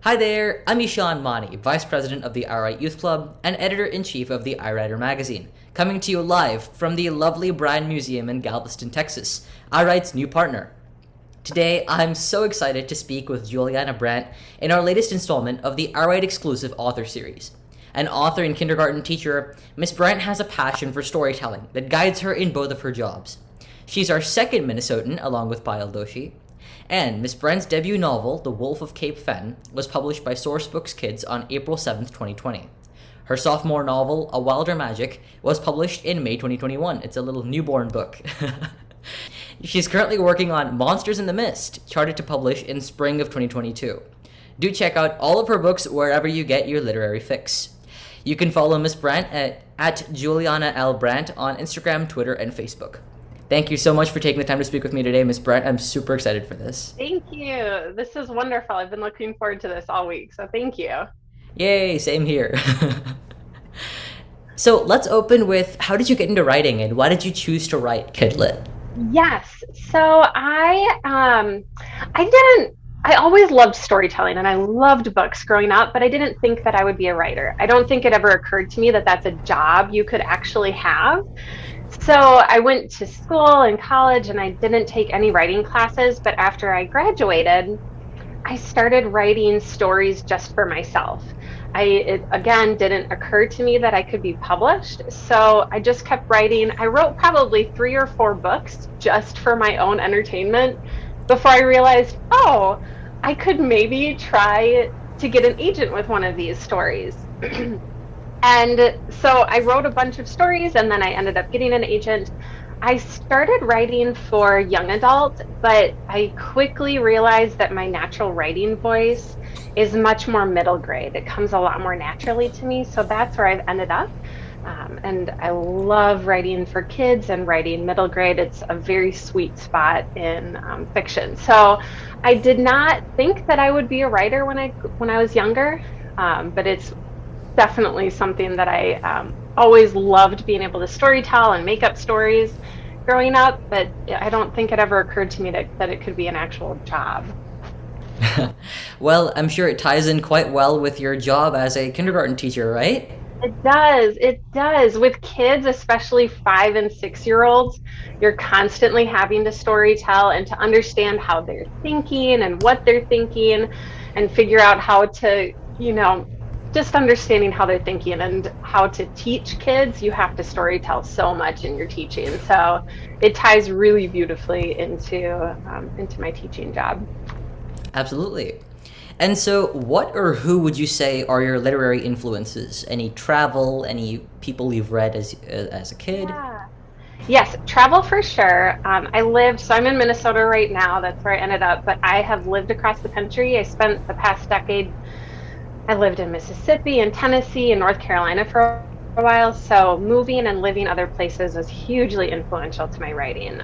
Hi there, I'm Eshaan Mani, Vice President of the iWRITE Youth Club and Editor-in-Chief of the iWriter magazine, coming to you live from the lovely Bryan Museum in Galveston, Texas, iWRITE's new partner. Today, I'm so excited to speak with Juliana Brandt in our latest installment of the iWRITE exclusive author series. An author and kindergarten teacher, Miss Brandt has a passion for storytelling that guides her in both of her jobs. She's our second Minnesotan, along with Payal Doshi. And Miss Brandt's debut novel, The World of Cape Fen, was published by Sourcebooks Kids on April 7th, 2020. Her sophomore novel, A Wilder Magic, was published in May 2021. It's a little newborn book. She's currently working on Monsters in the Mist, charted to publish in spring of 2022. Do check out all of her books wherever you get your literary fix. You can follow Miss Brandt at Juliana L. Brandt on Instagram, Twitter, and Facebook. Thank you so much for taking the time to speak with me today, Miss Brandt. I'm super excited for this. Thank you. This is wonderful. I've been looking forward to this all week, so thank you. Yay, same here. So let's open with, how did you get into writing and why did you choose to write Kidlit? Yes. So I always loved storytelling and I loved books growing up, but I didn't think that I would be a writer. I don't think it ever occurred to me that that's a job you could actually have. So I went to school and college and I didn't take any writing classes, but after I graduated, I started writing stories just for myself. It again didn't occur to me that I could be published, so I just kept writing. I wrote probably 3 or 4 books just for my own entertainment before I realized, oh, I could maybe try to get an agent with one of these stories. And so I wrote a bunch of stories and then I ended up getting an agent. I started writing for young adult, but I quickly realized that my natural writing voice is much more middle grade. It comes a lot more naturally to me. So that's where I've ended up. And I love writing for kids and writing middle grade. It's a very sweet spot in fiction. So I did not think that I would be a writer when I was younger, but it's definitely something that I always loved, being able to storytell and make up stories growing up, but I don't think it ever occurred to me that it could be an actual job. Well, I'm sure it ties in quite well with your job as a kindergarten teacher, right? It does. It does. With kids, especially 5 and 6-year-olds, you're constantly having to storytell and to understand how they're thinking and what they're thinking and figure out how to, just understanding how they're thinking and how to teach kids. You have to storytell so much in your teaching. So it ties really beautifully into my teaching job. Absolutely. And so, what or who would you say are your literary influences? Any travel, any people you've read as a kid? Yeah. Yes, travel for sure. So I'm in Minnesota right now. That's where I ended up, but I have lived across the country. I spent the past decade, I lived in Mississippi and Tennessee and North Carolina for a while. So moving and living other places was hugely influential to my writing.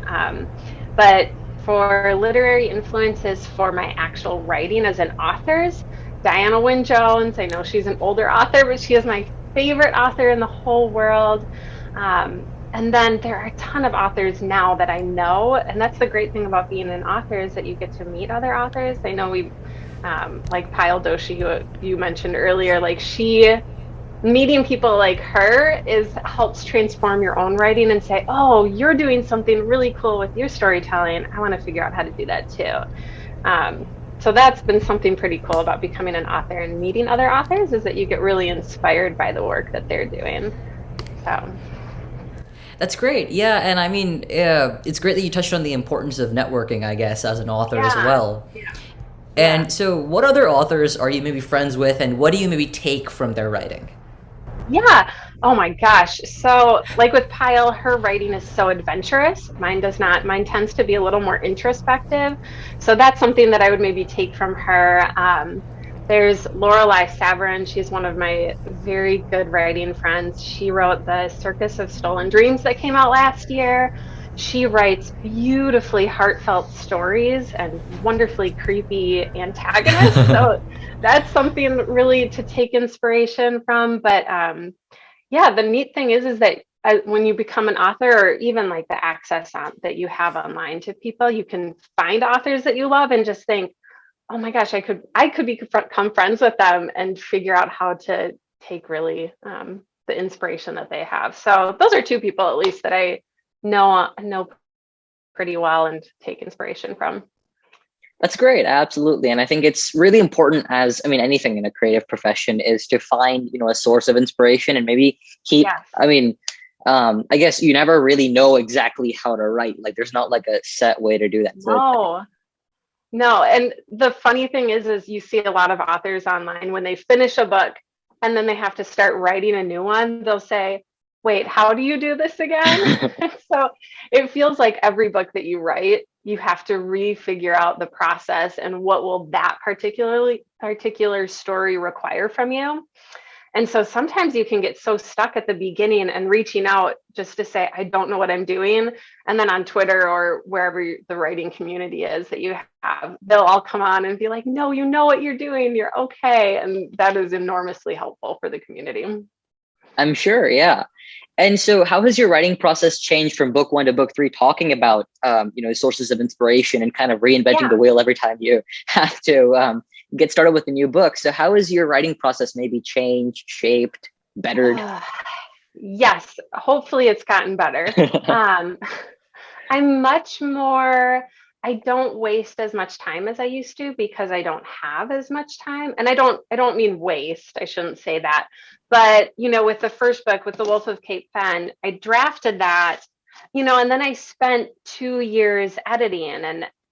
But for literary influences for my actual writing as an author's, Diana Wynne Jones. I know she's an older author, but she is my favorite author in the whole world. And then there are a ton of authors now that I know, and that's the great thing about being an author is that you get to meet other authors. I know like Payal Doshi, who you mentioned earlier, meeting people like her helps transform your own writing and say, oh, you're doing something really cool with your storytelling. I want to figure out how to do that too. So that's been something pretty cool about becoming an author and meeting other authors, is that you get really inspired by the work that they're doing. So. That's great. Yeah, and I mean, it's great that you touched on the importance of networking, I guess, as an author as Yeah. well. Yeah. Yeah. And so, what other authors are you maybe friends with, and what do you maybe take from their writing? Yeah. Oh my gosh. So, like with Pyle, her writing is so adventurous. Mine does not. Mine tends to be a little more introspective. So that's something that I would maybe take from her. There's Lorelei Saverin. She's one of my very good writing friends. She wrote The Circus of Stolen Dreams that came out last year. She writes beautifully heartfelt stories and wonderfully creepy antagonists. So that's something really to take inspiration from. But yeah, the neat thing is that when you become an author, or even like the access that you have online to people, you can find authors that you love and just think, oh my gosh, I could become friends with them and figure out how to take really the inspiration that they have. So those are two people at least that I know pretty well and take inspiration from. That's great. Absolutely. And I think it's really important, as I mean, anything in a creative profession, is to find, a source of inspiration and maybe keep, Yes. I mean, I guess you never really know exactly how to write. Like there's not like a set way to do that. So it's, No. No, and the funny thing is you see a lot of authors online when they finish a book and then they have to start writing a new one, they'll say, "Wait, how do you do this again?" So it feels like every book that you write, you have to refigure out the process and what will that particular story require from you. And so sometimes you can get so stuck at the beginning and reaching out just to say, I don't know what I'm doing. And then on Twitter or wherever the writing community is that you have, they'll all come on and be like, no, you know what you're doing. You're okay. And that is enormously helpful for the community. I'm sure. Yeah. And so how has your writing process changed from book one to book three, talking about, sources of inspiration and kind of reinventing the Yeah. wheel every time you have to get started with a new book? So how has your writing process maybe changed, shaped, bettered? Yes. Hopefully it's gotten better. Um, I'm much more, I don't waste as much time as I used to because I don't have as much time. And I don't mean waste. I shouldn't say that. But, with the first book, with The Wolf of Cape Fen, I drafted that, and then I spent 2 years editing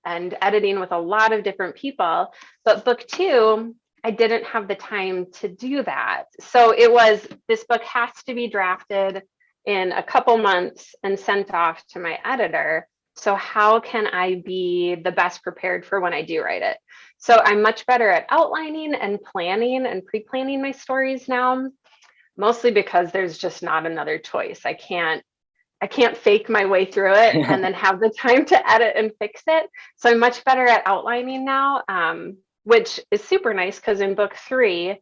and editing with a lot of different people. But book two, I didn't have the time to do that. So it was, this book has to be drafted in a couple months and sent off to my editor. So how can I be the best prepared for when I do write it? So I'm much better at outlining and planning and pre-planning my stories now, mostly because there's just not another choice. I can't fake my way through it and then have the time to edit and fix it. So I'm much better at outlining now, which is super nice because in book three,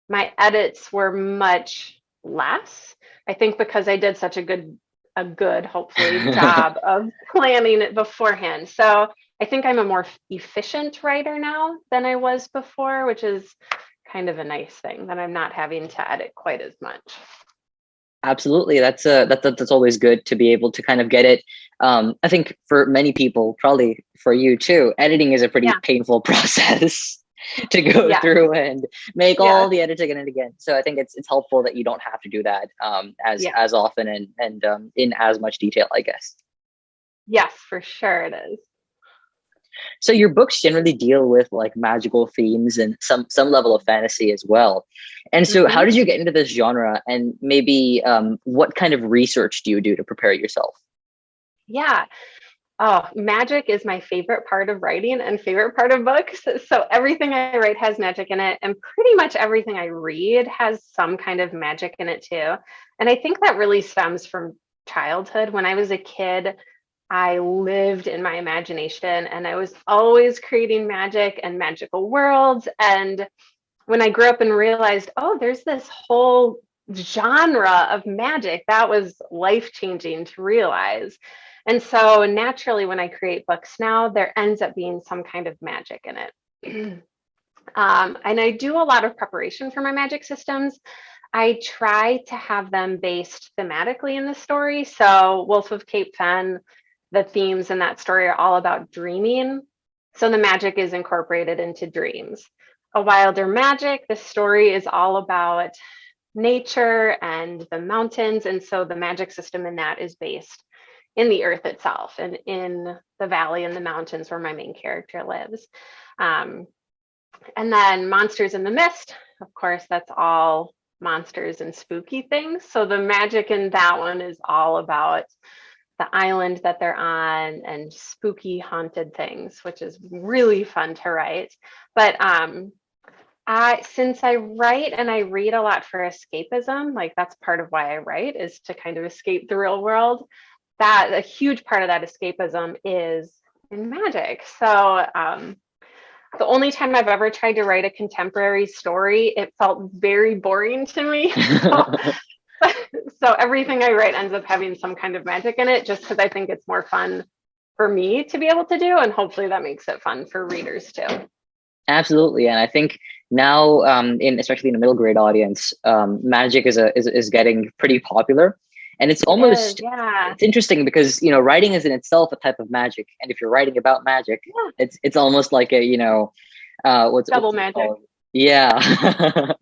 my edits were much less. I think because I did such a good, hopefully, job of planning it beforehand. So I think I'm a more efficient writer now than I was before, which is kind of a nice thing that I'm not having to edit quite as much. Absolutely. That's always good to be able to kind of get it. I think for many people, probably for you too, editing is a pretty Yeah. painful process to go Yes. through and make all Yes. the edits again and again. So I think it's helpful that you don't have to do that Yeah. as often and in as much detail, I guess. Yes, for sure it is. So your books generally deal with like magical themes and some level of fantasy as well. And so how Hmm. did you get into this genre, and maybe what kind of research do you do to prepare yourself? Yeah. Oh, magic is my favorite part of writing and favorite part of books. So everything I write has magic in it, and pretty much everything I read has some kind of magic in it too. And I think that really stems from childhood. When I was a kid, I lived in my imagination and I was always creating magic and magical worlds. And when I grew up and realized, oh, there's this whole genre of magic, that was life changing to realize. And so naturally, when I create books now, there ends up being some kind of magic in it. And I do a lot of preparation for my magic systems. I try to have them based thematically in the story. So, Wolf of Cape Fen, the themes in that story are all about dreaming. So, the magic is incorporated into dreams. A Wilder Magic, the story is all about nature and the mountains. And so, the magic system in that is based in the earth itself and in the valley and the mountains where my main character lives. Um, and then Monsters in the Mist, of course, that's all monsters and spooky things. So the magic in that one is all about the island that they're on and spooky haunted things, which is really fun to write. But since I write and I read a lot for escapism, like that's part of why I write, is to kind of escape the real world. That a huge part of that escapism is in magic. So the only time I've ever tried to write a contemporary story, it felt very boring to me. So, so everything I write ends up having some kind of magic in it, just because I think it's more fun for me to be able to do, and hopefully that makes it fun for readers too. Absolutely. And I think now, in especially in the middle grade audience, magic is getting pretty popular. And it's It is, almost, yeah. it's interesting because, you know, writing is in itself a type of magic. And if you're writing about magic, Yeah. it's almost like a, you know, Double what's it magic. called? Yeah.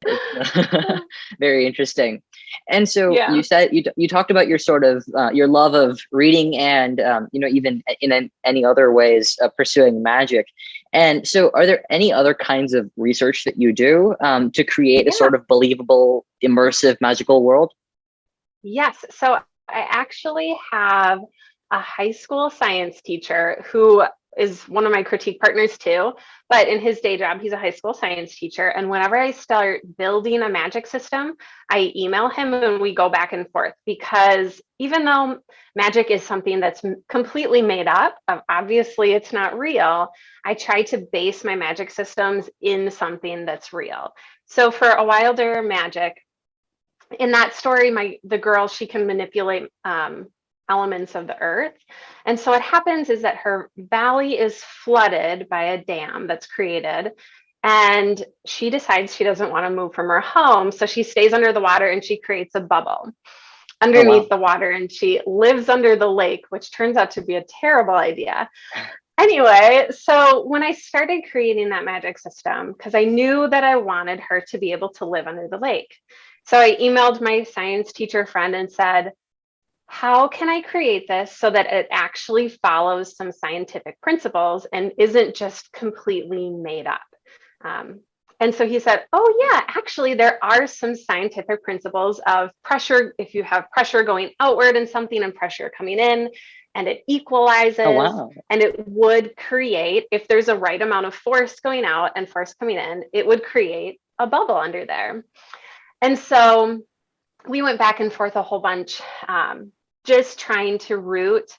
It's very interesting. And so Yeah. you said you talked about your sort of your love of reading and you know, even in any other ways pursuing magic. And so are there any other kinds of research that you do to create a Yeah. sort of believable, immersive, magical world? Yes. So I actually have a high school science teacher who is one of my critique partners too. But in his day job, he's a high school science teacher. And whenever I start building a magic system, I email him and we go back and forth because even though magic is something that's completely made up, obviously it's not real, I try to base my magic systems in something that's real. So for a Wilder magic, in that story, the girl, she can manipulate elements of the earth. And so what happens is that her valley is flooded by a dam that's created. And she decides she doesn't want to move from her home. So she stays under the water and she creates a bubble Oh, underneath wow. the water and she lives under the lake, which turns out to be a terrible idea. Anyway, so when I started creating that magic system, because I knew that I wanted her to be able to live under the lake. So I emailed my science teacher friend and said, how can I create this so that it actually follows some scientific principles and isn't just completely made up? Um, and so he said, oh, yeah, actually, there are some scientific principles of pressure. If you have pressure going outward in something and pressure coming in, and it Oh, equalizes, wow. and it would create, if there's a right amount of force going out and force coming in, it would create a bubble under there. And so we went back and forth a whole bunch, just trying to root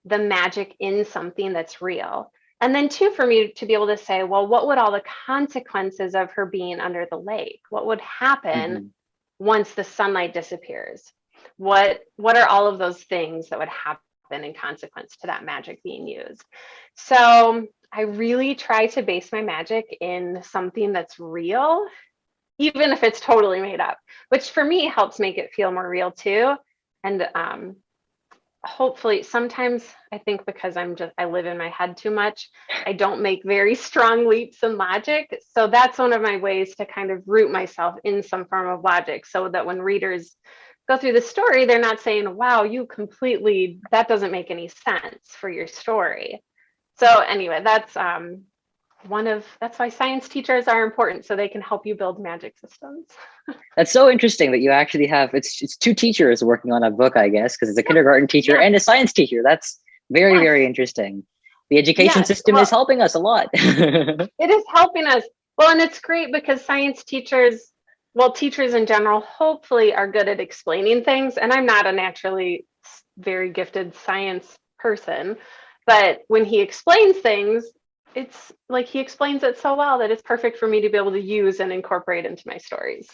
the magic in something that's real. And then, two, for me to be able to say, well, what would all the consequences of her being under the lake? What would happen Hmm. once the sunlight disappears? What are all of those things that would happen in consequence to that magic being used? So I really try to base my magic in something that's real, even if it's totally made up, which for me helps make it feel more real too. And hopefully, sometimes I think because I live in my head too much, I don't make very strong leaps in logic. So that's one of my ways to kind of root myself in some form of logic so that when readers go through the story, they're not saying, wow, that doesn't make any sense for your story. So anyway, that's why science teachers are important, so they can help you build magic systems. That's so interesting that you actually have it's two teachers working on a book, I guess, because it's a kindergarten teacher Yeah. and a science teacher. That's very, Yes. very interesting. The education Yes. system is Well, helping us a lot. it is helping us. Well, and it's great because science teachers, well, teachers in general, hopefully are good at explaining things. And I'm not a naturally very gifted science person, but when he explains things, it's like he explains it so well that it's perfect for me to be able to use and incorporate into my stories.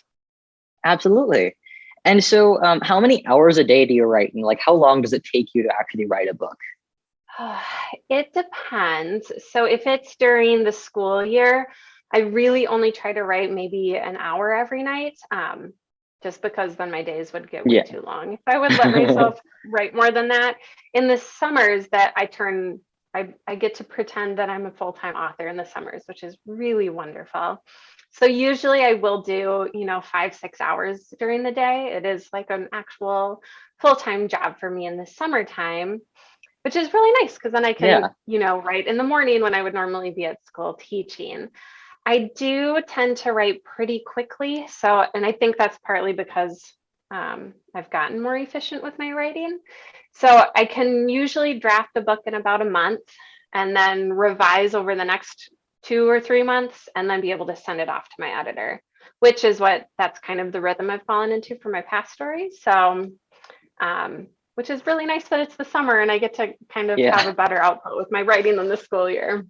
Absolutely. And so, how many hours a day do you write, and like how long does it take you to actually write a book? It depends. So if it's during the school year, I really only try to write maybe an hour every night, just because then my days would get way Yeah. too long. If I would let myself write more than that, in the summers that I get to pretend that I'm a full-time author in the summers, which is really wonderful. So usually I will do, 5, 6 hours during the day. It is like an actual full-time job for me in the summertime, which is really nice because then I can, Yeah. write in the morning when I would normally be at school teaching. I do tend to write pretty quickly. So, and I think that's partly because I've gotten more efficient with my writing. So I can usually draft a book in about a month and then revise over the next 2 or 3 months and then be able to send it off to my editor, which is that's kind of the rhythm I've fallen into for my past stories. So, which is really nice that it's the summer and I get to kind of have Yeah. a better output with my writing than the school year.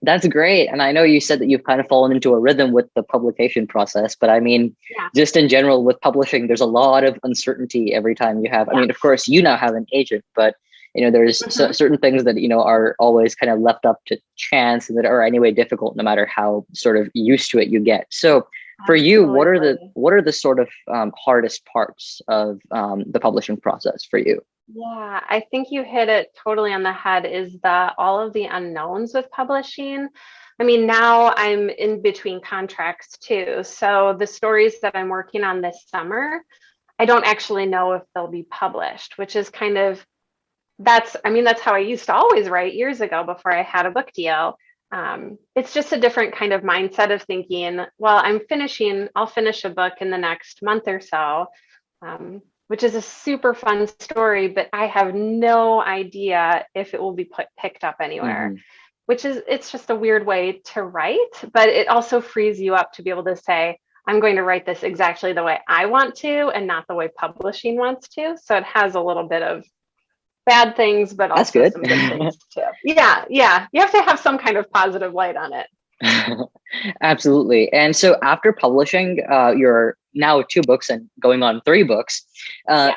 That's great. And I know you said that you've kind of fallen into a rhythm with the publication process, but I mean, Yeah. just in general with publishing, there's a lot of uncertainty every time you have. I Yeah. mean, of course, you now have an agent, but There's Mhm. certain things that, are always kind of left up to chance and that are anyway difficult, no matter how sort of used to it you get. So for you, Absolutely. what are the sort of hardest parts of the publishing process for you? Yeah, I think you hit it totally on the head is the all of the unknowns with publishing. I mean, now I'm in between contracts too. So the stories that I'm working on this summer, I don't actually know if they'll be published, which is kind of I mean, that's how I used to always write years ago before I had a book deal. It's just a different kind of mindset of thinking, well, I'll finish a book in the next month or so, which is a super fun story, but I have no idea if it will be picked up anywhere, Hmm. it's just a weird way to write, but it also frees you up to be able to say, I'm going to write this exactly the way I want to and not the way publishing wants to. So it has a little bit of bad things, but That's also good. some good things too. Yeah, yeah. You have to have some kind of positive light on it. Absolutely. And so after publishing your now 2 books and going on 3 books, Yeah.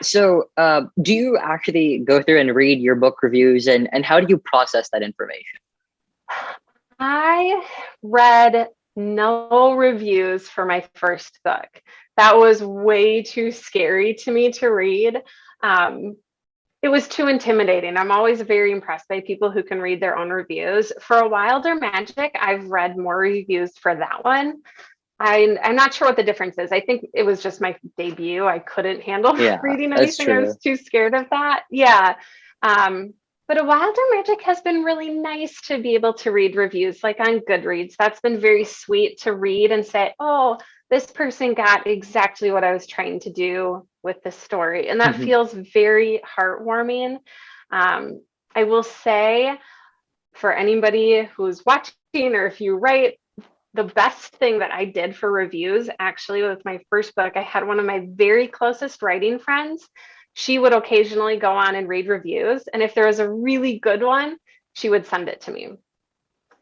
do you actually go through and read your book reviews, and how do you process that information? I read no reviews for my first book. That was way too scary to me to read. Um, it was too intimidating. I'm always very impressed by people who can read their own reviews. For Wilder Magic, I've read more reviews for that one. I'm not sure what the difference is. I think it was just my debut. I couldn't handle Yeah, reading that's anything. I true. was too scared of that. Yeah. Um, but a Wilder Magic has been really nice to be able to read reviews like on Goodreads. That's been very sweet to read and say, oh, this person got exactly what I was trying to do with the story. And that feels very heartwarming. I will say for anybody who's watching or if you write, the best thing that I did for reviews actually with my first book, I had one of my very closest writing friends. She would occasionally go on and read reviews. And if there was a really good one, she would send it to me.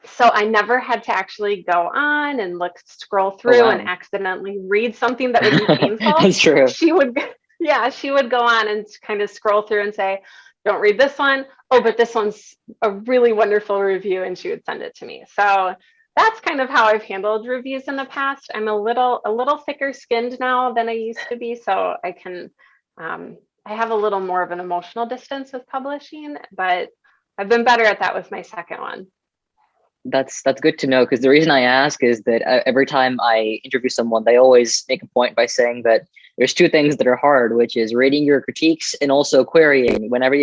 So I never had to actually go on and scroll Oh, through and wow. accidentally read something that would be painful. That's true. She would, yeah, she would go on and kind of scroll through and say, don't read this one. Oh, but this one's a really wonderful review. And she would send it to me. So that's kind of how I've handled reviews in the past. I'm a little thicker skinned now than I used to be. So I have a little more of an emotional distance with publishing, but I've been better at that with my second one. That's good to know, because the reason I ask is that every time I interview someone, they always make a point by saying that there's 2 things that are hard, which is reading your critiques and also querying. Whenever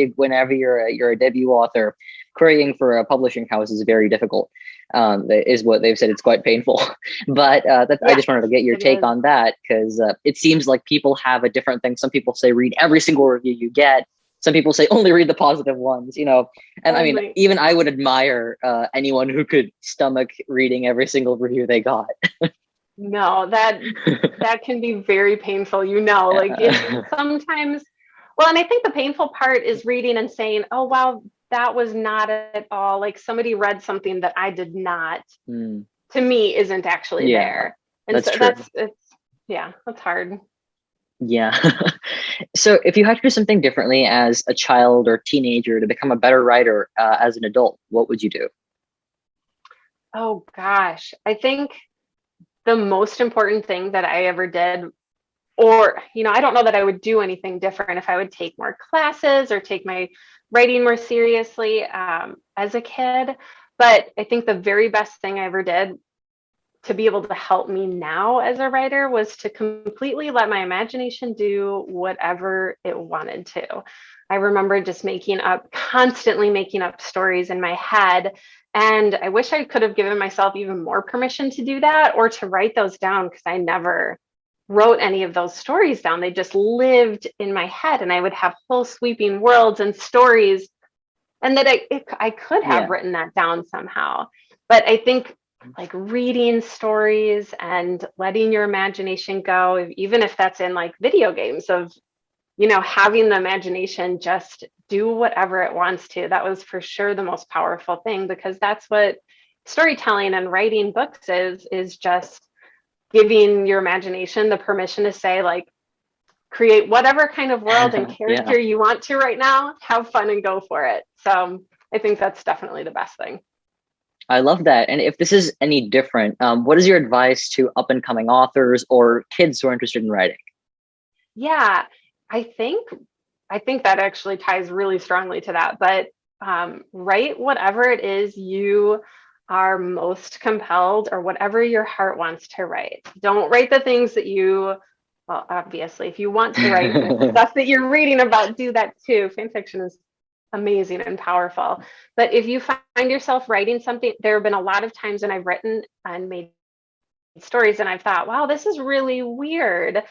you're a debut author, querying for a publishing house is very difficult. That is what they've said. It's quite painful. But I Yeah, just wanted to get your it take is. on that, because it seems like people have a different thing. Some people say read every single review you get. Some people say only read the positive ones. And I mean, Only. even I would admire anyone who could stomach reading every single review they got. No, that can be very painful, you know, like it's sometimes, well, and I think the painful part is reading and saying, oh, wow, that was not at all like somebody read something that I did not, Hmm. to me, isn't actually Yeah, there. And that's so true. yeah, that's hard. Yeah. So if you had to do something differently as a child or teenager to become a better writer as an adult, what would you do? Oh gosh, I think the most important thing that I ever did, or, I don't know that I would do anything different if I would take more classes or take my writing more seriously as a kid. But I think the very best thing I ever did to be able to help me now as a writer was to completely let my imagination do whatever it wanted to. I remember just constantly making up stories in my head. And I wish I could have given myself even more permission to do that or to write those down, because I never wrote any of those stories down. They just lived in my head, and I would have whole sweeping worlds and stories, and that I could have Yeah. written that down somehow. But I think like reading stories and letting your imagination go, even if that's in like video games of, having the imagination just do whatever it wants to. That was for sure the most powerful thing, because that's what storytelling and writing books is just giving your imagination the permission to say, like, create whatever kind of world and Yeah. character you want to right now. Have fun and go for it. So I think that's definitely the best thing. I love that. And if this is any different, what is your advice to up and coming authors or kids who are interested in writing? Yeah, I think that actually ties really strongly to that. But write whatever it is you are most compelled, or whatever your heart wants to write. Don't write the things that well, obviously, if you want to write the stuff that you're reading about, do that too. Fan fiction is amazing and powerful. But if you find yourself writing something, there have been a lot of times when I've written and made stories and I've thought, wow, this is really weird.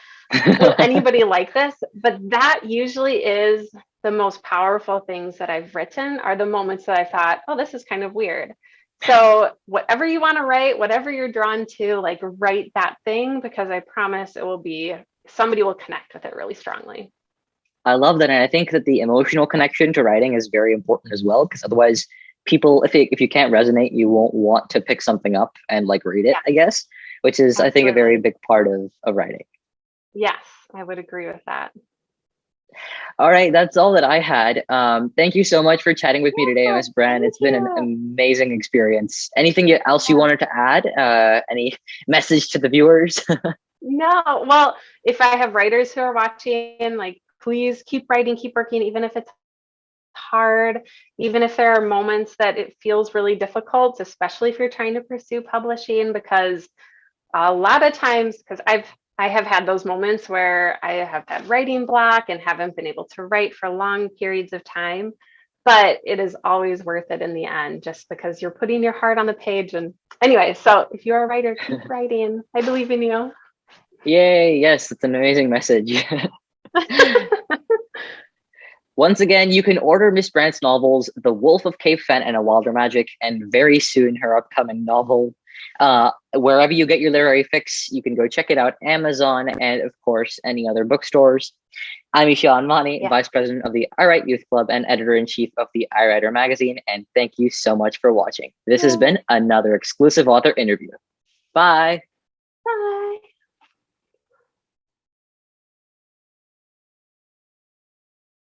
Will anybody like this? But that usually is the most powerful things that I've written, are the moments that I thought, oh, this is kind of weird. So whatever you want to write, whatever you're drawn to, like, write that thing, because I promise somebody will connect with it really strongly. I love that. And I think that the emotional connection to writing is very important as well, because otherwise people, if you can't resonate, you won't want to pick something up and like read it, Yeah, I guess, which is, I think, a very absolutely. big part of writing. Yes, I would agree with that. All right, that's all that I had. Thank you so much for chatting with me today, Yeah, Miss Brand. thank It's been an you. amazing experience. Anything else you Yeah. wanted to add? Any message to the viewers? No, well, if I have writers who are watching, like, please keep writing, keep working, even if it's hard, even if there are moments that it feels really difficult, especially if you're trying to pursue publishing, because a lot of times, because I have had those moments where I have had writing block and haven't been able to write for long periods of time, but it is always worth it in the end, just because you're putting your heart on the page. And anyway, so if you're a writer, keep writing. I believe in you. Yay, yes, that's an amazing message. Once again, you can order Miss Brandt's novels, The Wolf of Cape Fen and A Wilder Magic, and very soon her upcoming novel. Wherever you get your literary fix, you can go check it out, Amazon, and of course, any other bookstores. I'm Eshaan Mani, Yeah. Vice President of the iWRITE Youth Club and Editor-in-Chief of the iWriter magazine, and thank you so much for watching. This has been another exclusive author interview. Bye! Bye.